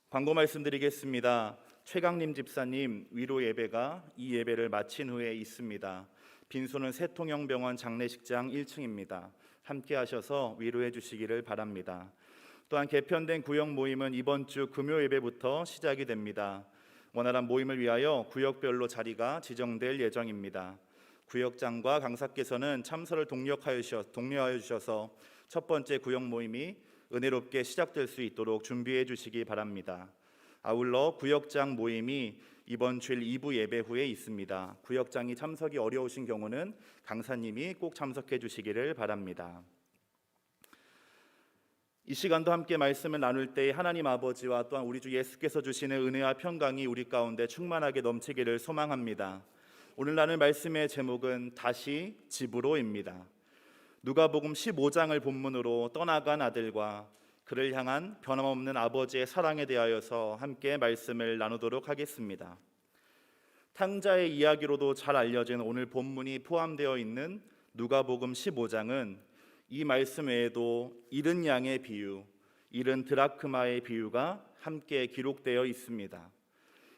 광고 말씀드리겠습니다. 최강림 집사님 위로 예배가 이 예배를 마친 후에 있습니다. 빈소는 새통영병원 장례식장 1층입니다. 함께 하셔서 위로해 주시기를 바랍니다. 또한 개편된 구역 모임은 이번 주 금요 예배부터 시작이 됩니다. 원활한 모임을 위하여 구역별로 자리가 지정될 예정입니다. 구역장과 강사께서는 참석을 독려하여 주셔서 첫 번째 구역 모임이 은혜롭게 시작될 수 있도록 준비해 주시기 바랍니다. 아울러 구역장 모임이 이번 주일 2부 예배 후에 있습니다. 구역장이 참석이 어려우신 경우는 강사님이 꼭 참석해 주시기를 바랍니다. 이 시간도 함께 말씀을 나눌 때 하나님 아버지와 또한 우리 주 예수께서 주시는 은혜와 평강이 우리 가운데 충만하게 넘치기를 소망합니다. 오늘 나눌 말씀의 제목은 다시 집으로입니다. 누가복음 15장을 본문으로 떠나간 아들과 그를 향한 변함없는 아버지의 사랑에 대하여서 함께 말씀을 나누도록 하겠습니다. 탕자의 이야기로도 잘 알려진 오늘 본문이 포함되어 있는 누가복음 15장은 이 말씀 외에도 잃은 양의 비유, 잃은 드라크마의 비유가 함께 기록되어 있습니다.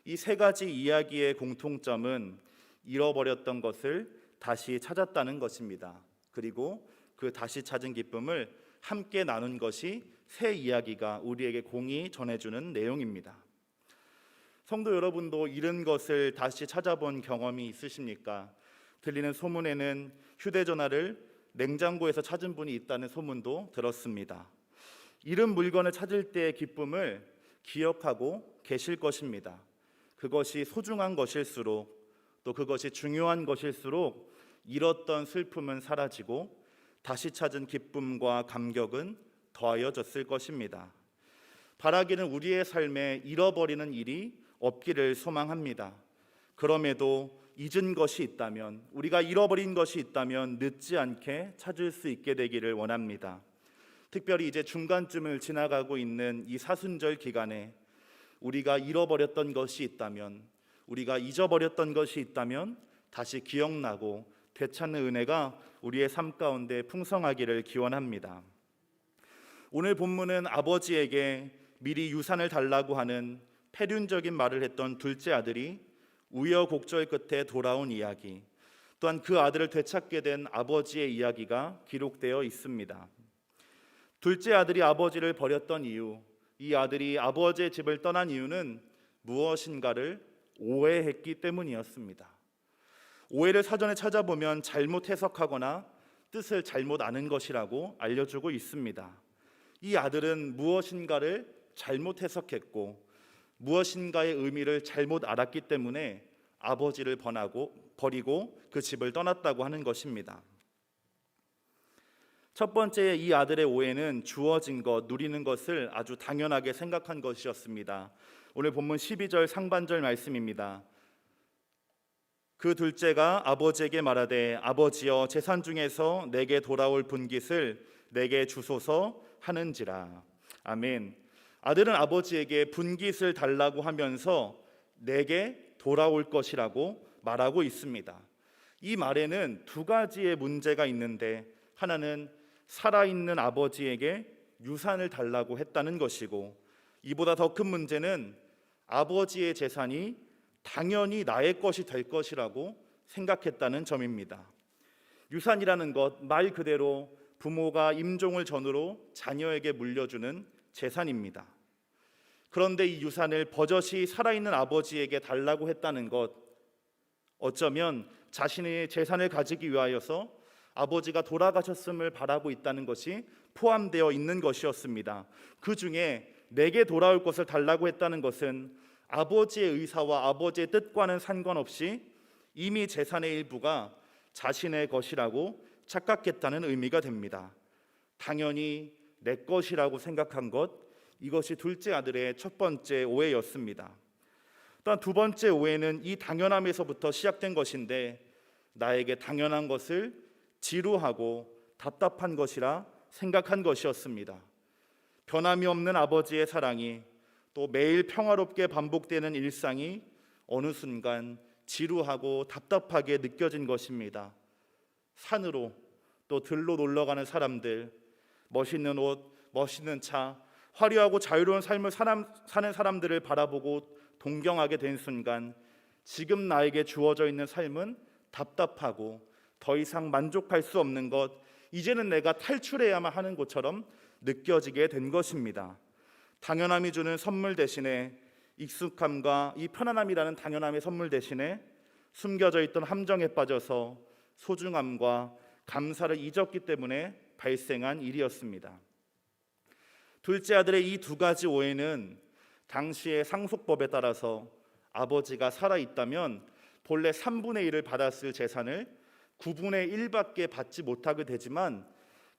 이 세 가지 이야기의 공통점은 잃어버렸던 것을 다시 찾았다는 것입니다. 그리고 그 다시 찾은 기쁨을 함께 나눈 것이 새 이야기가 우리에게 공히 전해주는 내용입니다. 성도 여러분도 잃은 것을 다시 찾아본 경험이 있으십니까? 들리는 소문에는 휴대전화를 냉장고에서 찾은 분이 있다는 소문도 들었습니다. 잃은 물건을 찾을 때의 기쁨을 기억하고 계실 것입니다. 그것이 소중한 것일수록 또 그것이 중요한 것일수록 잃었던 슬픔은 사라지고 다시 찾은 기쁨과 감격은 더하여졌을 것입니다. 바라기는 우리의 삶에 잃어버리는 일이 없기를 소망합니다. 그럼에도 잊은 것이 있다면, 우리가 잃어버린 것이 있다면 늦지 않게 찾을 수 있게 되기를 원합니다. 특별히 이제 중간쯤을 지나가고 있는 이 사순절 기간에 우리가 잃어버렸던 것이 있다면, 우리가 잊어버렸던 것이 있다면 다시 기억나고 되찾는 은혜가 우리의 삶 가운데 풍성하기를 기원합니다. 오늘 본문은 아버지에게 미리 유산을 달라고 하는 패륜적인 말을 했던 둘째 아들이 우여곡절 끝에 돌아온 이야기, 또한 그 아들을 되찾게 된 아버지의 이야기가 기록되어 있습니다. 둘째 아들이 아버지를 버렸던 이유, 이 아들이 아버지의 집을 떠난 이유는 무엇인가를 오해했기 때문이었습니다. 오해를 사전에 찾아보면 잘못 해석하거나 뜻을 잘못 아는 것이라고 알려주고 있습니다. 이 아들은 무엇인가를 잘못 해석했고 무엇인가의 의미를 잘못 알았기 때문에 아버지를 버리고 그 집을 떠났다고 하는 것입니다. 첫 번째 이 아들의 오해는 주어진 것, 누리는 것을 아주 당연하게 생각한 것이었습니다. 오늘 본문 12절 상반절 말씀입니다. 그 둘째가 아버지에게 말하되 아버지여 재산 중에서 내게 돌아올 분깃을 내게 주소서 하는지라. 아멘. 아들은 아버지에게 분깃을 달라고 하면서 내게 돌아올 것이라고 말하고 있습니다. 이 말에는 두 가지의 문제가 있는데, 하나는 살아있는 아버지에게 유산을 달라고 했다는 것이고, 이보다 더 큰 문제는 아버지의 재산이 당연히 나의 것이 될 것이라고 생각했다는 점입니다. 유산이라는 것, 말 그대로 부모가 임종을 전후로 자녀에게 물려주는 재산입니다. 그런데 이 유산을 버젓이 살아있는 아버지에게 달라고 했다는 것, 어쩌면 자신의 재산을 가지기 위하여서 아버지가 돌아가셨음을 바라고 있다는 것이 포함되어 있는 것이었습니다. 그 중에 내게 돌아올 것을 달라고 했다는 것은 아버지의 의사와 아버지의 뜻과는 상관없이 이미 재산의 일부가 자신의 것이라고 착각했다는 의미가 됩니다. 당연히 내 것이라고 생각한 것, 이것이 둘째 아들의 첫 번째 오해였습니다. 또한 두 번째 오해는 이 당연함에서부터 시작된 것인데, 나에게 당연한 것을 지루하고 답답한 것이라 생각한 것이었습니다. 변함이 없는 아버지의 사랑이, 또 매일 평화롭게 반복되는 일상이 어느 순간 지루하고 답답하게 느껴진 것입니다. 산으로 또 들로 놀러 가는 사람들, 멋있는 옷, 멋있는 차, 화려하고 자유로운 삶을 사는 사람들을 바라보고 동경하게 된 순간 지금 나에게 주어져 있는 삶은 답답하고 더 이상 만족할 수 없는 것, 이제는 내가 탈출해야만 하는 것처럼 느껴지게 된 것입니다. 당연함이 주는 선물 대신에 익숙함과 이 편안함이라는 당연함의 선물 대신에 숨겨져 있던 함정에 빠져서 소중함과 감사를 잊었기 때문에 발생한 일이었습니다. 둘째 아들의 이 두 가지 오해는 당시의 상속법에 따라서 아버지가 살아있다면 본래 3분의 1을 받았을 재산을 9분의 1밖에 받지 못하게 되지만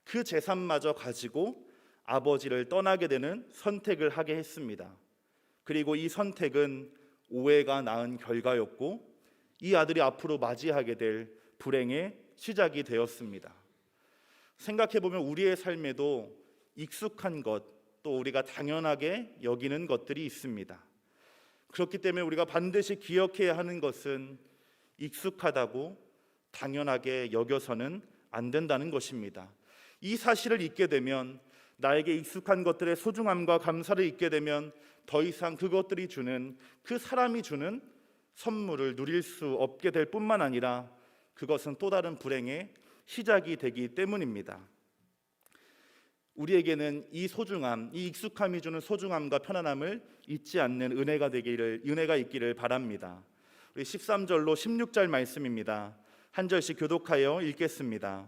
그 재산마저 가지고 아버지를 떠나게 되는 선택을 하게 했습니다. 그리고 이 선택은 오해가 낳은 결과였고 이 아들이 앞으로 맞이하게 될 불행의 시작이 되었습니다. 생각해보면 우리의 삶에도 익숙한 것, 또 우리가 당연하게 여기는 것들이 있습니다. 그렇기 때문에 우리가 반드시 기억해야 하는 것은 익숙하다고 당연하게 여겨서는 안 된다는 것입니다. 이 사실을 잊게 되면, 나에게 익숙한 것들의 소중함과 감사를 잊게 되면 더 이상 그것들이 주는, 그 사람이 주는 선물을 누릴 수 없게 될 뿐만 아니라 그것은 또 다른 불행의 시작이 되기 때문입니다. 우리에게는 이 소중함, 이 익숙함이 주는 소중함과 편안함을 잊지 않는 은혜가 있기를 바랍니다. 우리 13절로 16절 말씀입니다. 한 절씩 교독하여 읽겠습니다.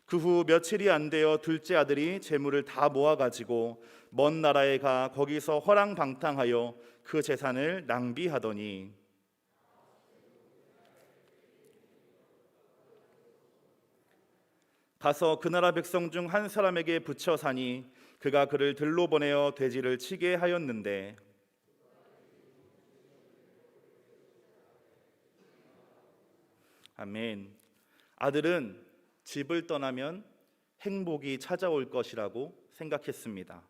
그 후 며칠이 안 되어 둘째 아들이 재물을 다 모아가지고 먼 나라에 가 거기서 허랑방탕하여 그 재산을 낭비하더니 가서 그 나라 백성 중 한 사람에게 붙여 사니 그가 그를 들로 보내어 돼지를 치게 하였는데, 아멘. 아들은 집을 떠나면 행복이 찾아올 것이라고 생각했습니다.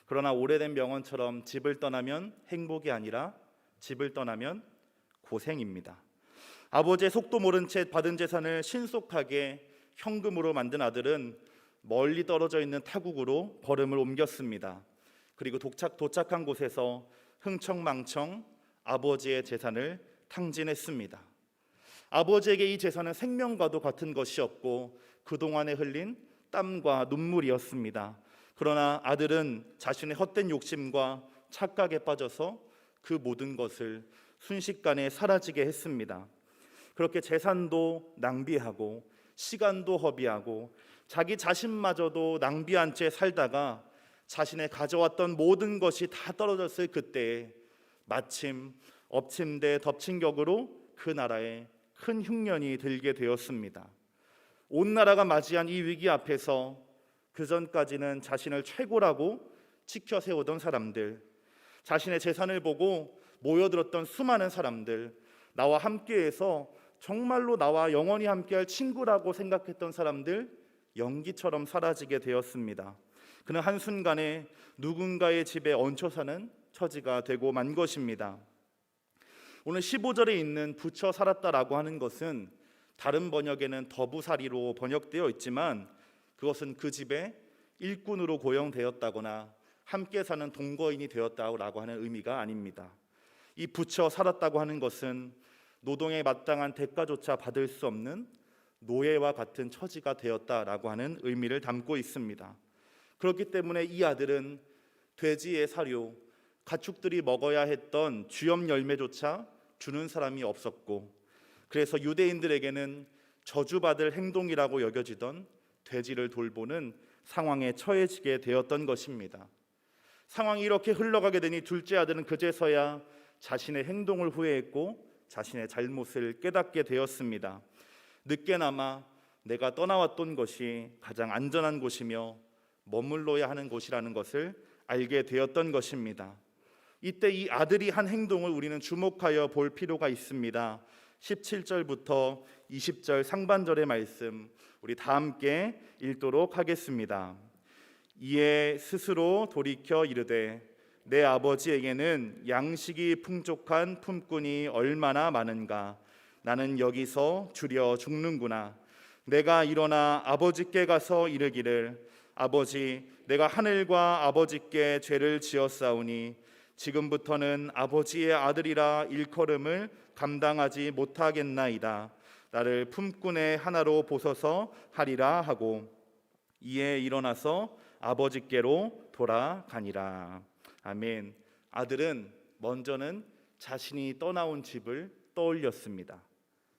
그러나 오래된 명언처럼 집을 떠나면 행복이 아니라 집을 떠나면 고생입니다. 아버지의 속도 모른 채 받은 재산을 신속하게 현금으로 만든 아들은 멀리 떨어져 있는 타국으로 걸음을 옮겼습니다. 그리고 도착한 곳에서 흥청망청 아버지의 재산을 탕진했습니다. 아버지에게 이 재산은 생명과도 같은 것이었고 그동안에 흘린 땀과 눈물이었습니다. 그러나 아들은 자신의 헛된 욕심과 착각에 빠져서 그 모든 것을 순식간에 사라지게 했습니다. 그렇게 재산도 낭비하고 시간도 허비하고 자기 자신마저도 낭비한 채 살다가 자신의 가져왔던 모든 것이 다 떨어졌을 그때에 마침 엎친 데 덮친 격으로 그 나라에 큰 흉년이 들게 되었습니다. 온 나라가 맞이한 이 위기 앞에서 그전까지는 자신을 최고라고 치켜 세우던 사람들, 자신의 재산을 보고 모여들었던 수많은 사람들, 나와 함께해서 정말로 나와 영원히 함께할 친구라고 생각했던 사람들, 연기처럼 사라지게 되었습니다. 그는 한순간에 누군가의 집에 얹혀 사는 처지가 되고 만 것입니다. 오늘 15절에 있는 붙여 살았다라고 하는 것은 다른 번역에는 더부살이로 번역되어 있지만 그것은 그 집에 일꾼으로 고용되었다거나 함께 사는 동거인이 되었다고 하는 의미가 아닙니다. 이 붙여 살았다고 하는 것은 노동에 마땅한 대가조차 받을 수 없는 노예와 같은 처지가 되었다라고 하는 의미를 담고 있습니다. 그렇기 때문에 이 아들은 돼지의 사료, 가축들이 먹어야 했던 주염 열매조차 주는 사람이 없었고, 그래서 유대인들에게는 저주받을 행동이라고 여겨지던 돼지를 돌보는 상황에 처해지게 되었던 것입니다. 상황이 이렇게 흘러가게 되니 둘째 아들은 그제서야 자신의 행동을 후회했고 자신의 잘못을 깨닫게 되었습니다. 늦게나마 내가 떠나왔던 곳이 가장 안전한 곳이며 머물러야 하는 곳이라는 것을 알게 되었던 것입니다. 이때 이 아들이 한 행동을 우리는 주목하여 볼 필요가 있습니다. 17절부터 20절 상반절의 말씀 우리 다 함께 읽도록 하겠습니다. 이에 스스로 돌이켜 이르되 내 아버지에게는 양식이 풍족한 품꾼이 얼마나 많은가. 나는 여기서 주려 죽는구나. 내가 일어나 아버지께 가서 이르기를 아버지, 내가 하늘과 아버지께 죄를 지었사오니 지금부터는 아버지의 아들이라 일컬음을 감당하지 못하겠나이다. 나를 품꾼의 하나로 보소서 하리라 하고 이에 일어나서 아버지께로 돌아가니라. 아멘. 아들은 먼저는 자신이 떠나온 집을 떠올렸습니다.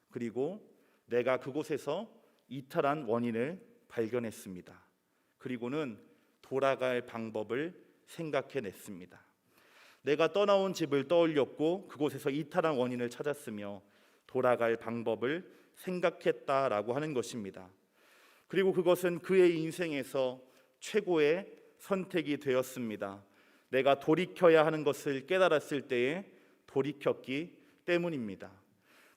그리고 내가 그곳에서 이탈한 원인을 발견했습니다. 그리고는 돌아갈 방법을 생각해냈습니다. 내가 떠나온 집을 떠올렸고 그곳에서 이탈한 원인을 찾았으며 돌아갈 방법을 생각했다라고 하는 것입니다. 그리고 그것은 그의 인생에서 최고의 선택이 되었습니다. 내가 돌이켜야 하는 것을 깨달았을 때에 돌이켰기 때문입니다.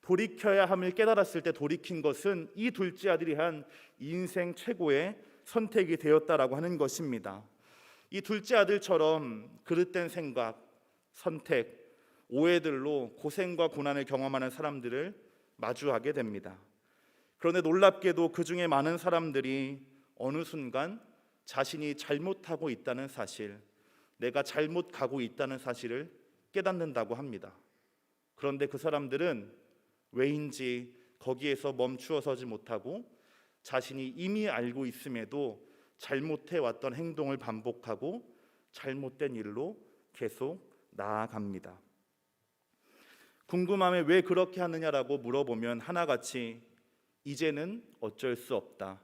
돌이켜야 함을 깨달았을 때 돌이킨 것은 이 둘째 아들이 한 인생 최고의 선택이 되었다라고 하는 것입니다. 이 둘째 아들처럼 그릇된 생각, 선택, 오해들로 고생과 고난을 경험하는 사람들을 마주하게 됩니다. 그런데 놀랍게도 그 중에 많은 사람들이 어느 순간 자신이 잘못하고 있다는 사실, 내가 잘못 가고 있다는 사실을 깨닫는다고 합니다. 그런데 그 사람들은 왜인지 거기에서 멈추어 서지 못하고 자신이 이미 알고 있음에도 잘못해왔던 행동을 반복하고 잘못된 일로 계속 나아갑니다. 궁금함에 왜 그렇게 하느냐라고 물어보면 하나같이 이제는 어쩔 수 없다.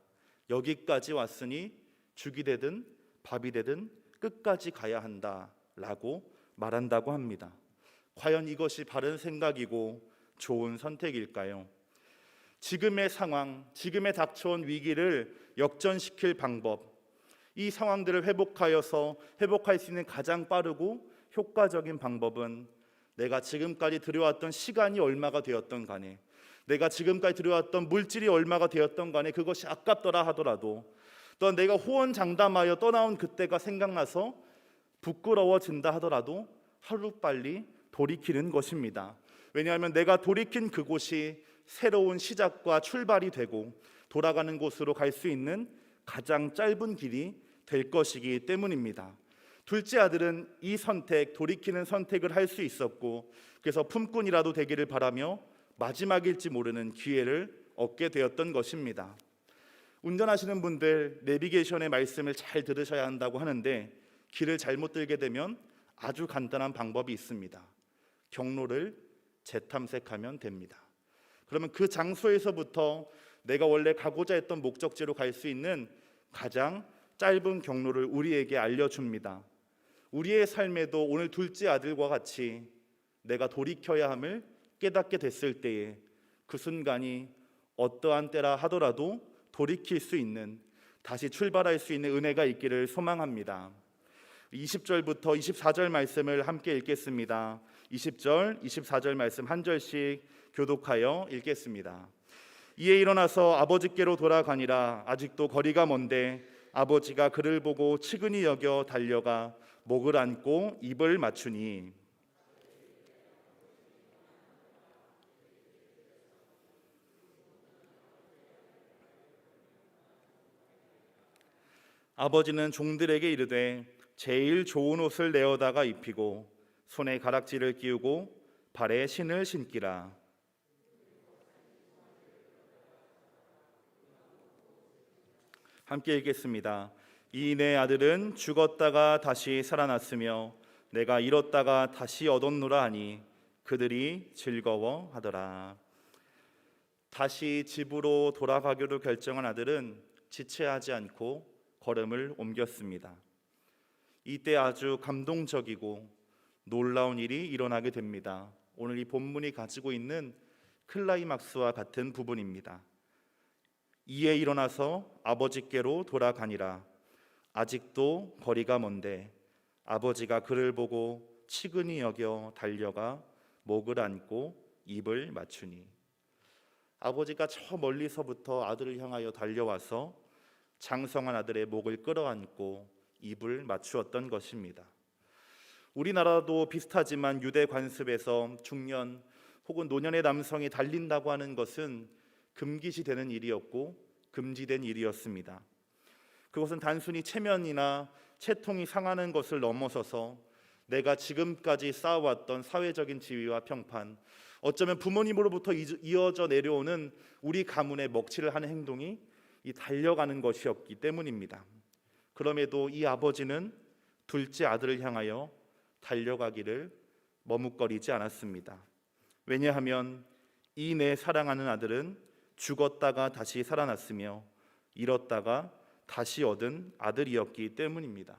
여기까지 왔으니 죽이 되든 밥이 되든 끝까지 가야 한다라고 말한다고 합니다. 과연 이것이 바른 생각이고 좋은 선택일까요? 지금의 상황, 지금에 닥쳐온 위기를 역전시킬 방법, 이 상황들을 회복할 수 있는 가장 빠르고 효과적인 방법은 내가 지금까지 들여왔던 시간이 얼마가 되었던 간에, 내가 지금까지 들여왔던 물질이 얼마가 되었던 간에 그것이 아깝더라 하더라도, 또한 내가 호언장담하여 떠나온 그때가 생각나서 부끄러워진다 하더라도 하루빨리 돌이키는 것입니다. 왜냐하면 내가 돌이킨 그곳이 새로운 시작과 출발이 되고 돌아가는 곳으로 갈 수 있는 가장 짧은 길이 될 것이기 때문입니다. 둘째 아들은 이 선택, 돌이키는 선택을 할 수 있었고 그래서 품꾼이라도 되기를 바라며 마지막일지 모르는 기회를 얻게 되었던 것입니다. 운전하시는 분들 내비게이션의 말씀을 잘 들으셔야 한다고 하는데 길을 잘못 들게 되면 아주 간단한 방법이 있습니다. 경로를 재탐색하면 됩니다. 그러면 그 장소에서부터 내가 원래 가고자 했던 목적지로 갈 수 있는 가장 짧은 경로를 우리에게 알려줍니다. 우리의 삶에도 오늘 둘째 아들과 같이 내가 돌이켜야 함을 깨닫게 됐을 때에 그 순간이 어떠한 때라 하더라도 돌이킬 수 있는, 다시 출발할 수 있는 은혜가 있기를 소망합니다. 20절부터 24절 말씀을 함께 읽겠습니다. 20절, 24절 말씀 한 절씩 교독하여 읽겠습니다. 이에 일어나서 아버지께로 돌아가니라. 아직도 거리가 먼데 아버지가 그를 보고 측은히 여겨 달려가 목을 안고 입을 맞추니 아버지는 종들에게 이르되 제일 좋은 옷을 내어다가 입히고 손에 가락지를 끼우고 발에 신을 신기라. 함께 읽겠습니다. 이 내 아들은 죽었다가 다시 살아났으며 내가 잃었다가 다시 얻었노라 하니 그들이 즐거워하더라. 다시 집으로 돌아가기로 결정한 아들은 지체하지 않고 걸음을 옮겼습니다. 이때 아주 감동적이고 놀라운 일이 일어나게 됩니다. 오늘 이 본문이 가지고 있는 클라이막스와 같은 부분입니다. 이에 일어나서 아버지께로 돌아가니라. 아직도 거리가 먼데 아버지가 그를 보고 측은히 여겨 달려가 목을 안고 입을 맞추니. 아버지가 저 멀리서부터 아들을 향하여 달려와서 장성한 아들의 목을 끌어안고 입을 맞추었던 것입니다. 우리나라도 비슷하지만 유대 관습에서 중년 혹은 노년의 남성이 달린다고 하는 것은 금기시되는 일이었고 금지된 일이었습니다. 그것은 단순히 체면이나 채통이 상하는 것을 넘어서서 내가 지금까지 쌓아왔던 사회적인 지위와 평판, 어쩌면 부모님으로부터 이어져 내려오는 우리 가문의 먹칠을 하는 행동이 이 달려가는 것이었기 때문입니다. 그럼에도 이 아버지는 둘째 아들을 향하여 달려가기를 머뭇거리지 않았습니다. 왜냐하면 이 내 사랑하는 아들은 죽었다가 다시 살아났으며 잃었다가 다시 얻은 아들이었기 때문입니다.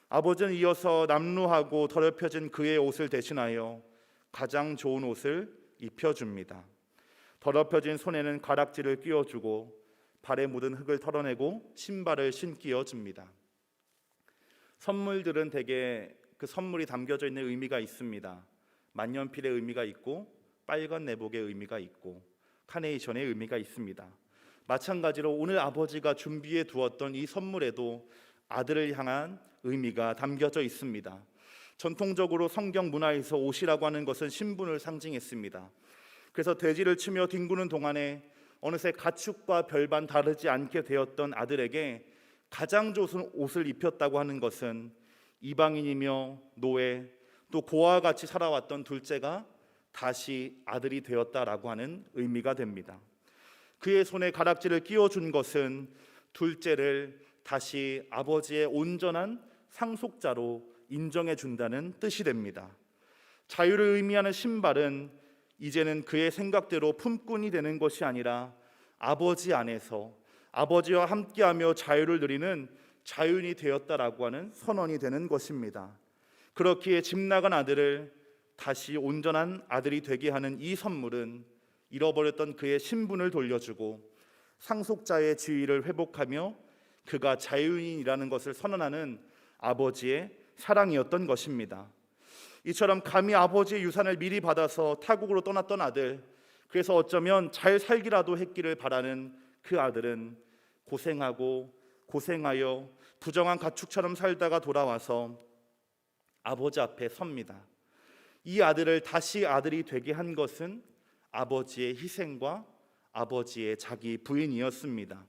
아버지는 이어서 남루하고 더럽혀진 그의 옷을 대신하여 가장 좋은 옷을 입혀줍니다. 더럽혀진 손에는 가락지를 끼워주고 발에 묻은 흙을 털어내고 신발을 신기어 줍니다. 선물들은 대개 그 선물이 담겨져 있는 의미가 있습니다. 만년필의 의미가 있고 빨간 내복의 의미가 있고 카네이션의 의미가 있습니다. 마찬가지로 오늘 아버지가 준비해 두었던 이 선물에도 아들을 향한 의미가 담겨져 있습니다. 전통적으로 성경 문화에서 옷이라고 하는 것은 신분을 상징했습니다. 그래서 돼지를 치며 뒹구는 동안에 어느새 가축과 별반 다르지 않게 되었던 아들에게 가장 좋은 옷을 입혔다고 하는 것은 이방인이며 노예, 또 고아와 같이 살아왔던 둘째가 다시 아들이 되었다라고 하는 의미가 됩니다. 그의 손에 가락지를 끼워준 것은 둘째를 다시 아버지의 온전한 상속자로 인정해 준다는 뜻이 됩니다. 자유를 의미하는 신발은 이제는 그의 생각대로 품꾼이 되는 것이 아니라 아버지 안에서 아버지와 함께하며 자유를 누리는 자유인이 되었다라고 하는 선언이 되는 것입니다. 그렇기에 집 나간 아들을 다시 온전한 아들이 되게 하는 이 선물은 잃어버렸던 그의 신분을 돌려주고 상속자의 지위를 회복하며 그가 자유인이라는 것을 선언하는 아버지의 사랑이었던 것입니다. 이처럼 감히 아버지의 유산을 미리 받아서 타국으로 떠났던 아들, 그래서 어쩌면 잘 살기라도 했기를 바라는 그 아들은 고생하여 부정한 가축처럼 살다가 돌아와서 아버지 앞에 섭니다. 이 아들을 다시 아들이 되게 한 것은 아버지의 희생과 아버지의 자기 부인이었습니다.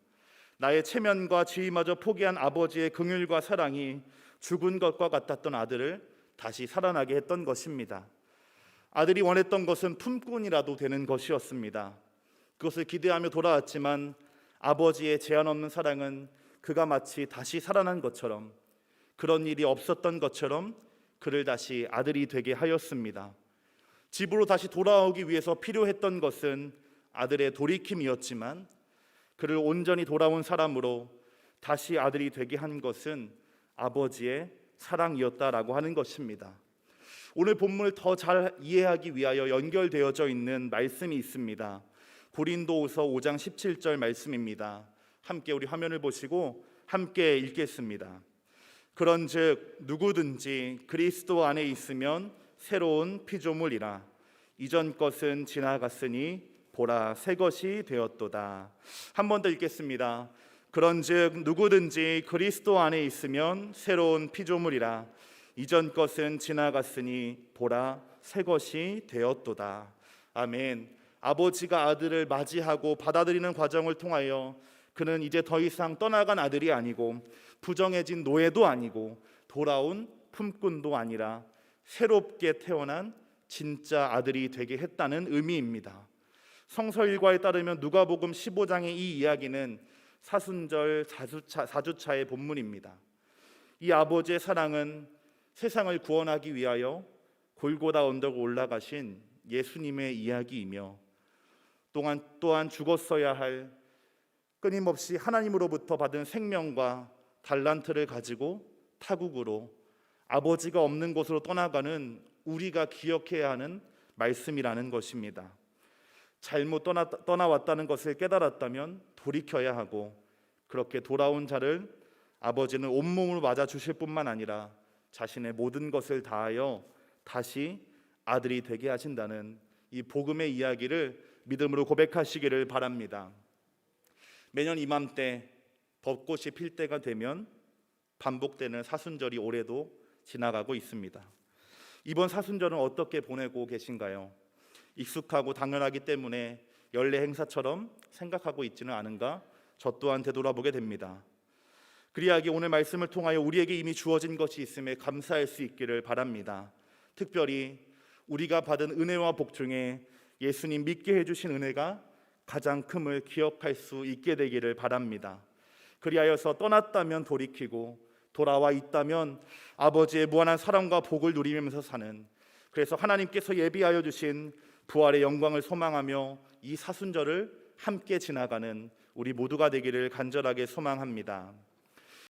나의 체면과 지위마저 포기한 아버지의 긍휼과 사랑이 죽은 것과 같았던 아들을 다시 살아나게 했던 것입니다. 아들이 원했던 것은 품꾼이라도 되는 것이었습니다. 그것을 기대하며 돌아왔지만 아버지의 제한 없는 사랑은 그가 마치 다시 살아난 것처럼, 그런 일이 없었던 것처럼 그를 다시 아들이 되게 하였습니다. 집으로 다시 돌아오기 위해서 필요했던 것은 아들의 돌이킴이었지만 그를 온전히 돌아온 사람으로 다시 아들이 되게 한 것은 아버지의 사랑이었다라고 하는 것입니다. 오늘 본문을 더 잘 이해하기 위하여 연결되어져 있는 말씀이 있습니다. 고린도후서 5장 17절 말씀입니다. 함께 우리 화면을 보시고 함께 읽겠습니다. 그런즉 누구든지 그리스도 안에 있으면 새로운 피조물이라. 이전 것은 지나갔으니 보라 새 것이 되었도다. 한 번 더 읽겠습니다. 그런즉 누구든지 그리스도 안에 있으면 새로운 피조물이라. 이전 것은 지나갔으니 보라 새 것이 되었도다. 아멘. 아버지가 아들을 맞이하고 받아들이는 과정을 통하여 그는 이제 더 이상 떠나간 아들이 아니고 부정해진 노예도 아니고 돌아온 품꾼도 아니라 새롭게 태어난 진짜 아들이 되게 했다는 의미입니다. 성서 일과에 따르면 누가복음 15장의 이 이야기는 사순절 4주차의 본문입니다. 이 아버지의 사랑은 세상을 구원하기 위하여 골고다 언덕을 올라가신 예수님의 이야기이며 또한 죽었어야 할 끊임없이 하나님으로부터 받은 생명과 달란트를 가지고 타국으로 아버지가 없는 곳으로 떠나가는 우리가 기억해야 하는 말씀이라는 것입니다. 잘못 떠나왔다는 것을 깨달았다면 돌이켜야 하고 그렇게 돌아온 자를 아버지는 온몸으로 맞아주실 뿐만 아니라 자신의 모든 것을 다하여 다시 아들이 되게 하신다는 이 복음의 이야기를 믿음으로 고백하시기를 바랍니다. 매년 이맘때 벚꽃이 필 때가 되면 반복되는 사순절이 올해도 지나가고 있습니다. 이번 사순절은 어떻게 보내고 계신가요? 익숙하고 당연하기 때문에 연례 행사처럼 생각하고 있지는 않은가? 저 또한 되돌아보게 됩니다. 그리하기 오늘 말씀을 통하여 우리에게 이미 주어진 것이 있음에 감사할 수 있기를 바랍니다. 특별히 우리가 받은 은혜와 복 중에 예수님 믿게 해주신 은혜가 가장 큼을 기억할 수 있게 되기를 바랍니다. 그리하여서 떠났다면 돌이키고 돌아와 있다면 아버지의 무한한 사랑과 복을 누리면서 사는, 그래서 하나님께서 예비하여 주신 부활의 영광을 소망하며 이 사순절을 함께 지나가는 우리 모두가 되기를 간절하게 소망합니다.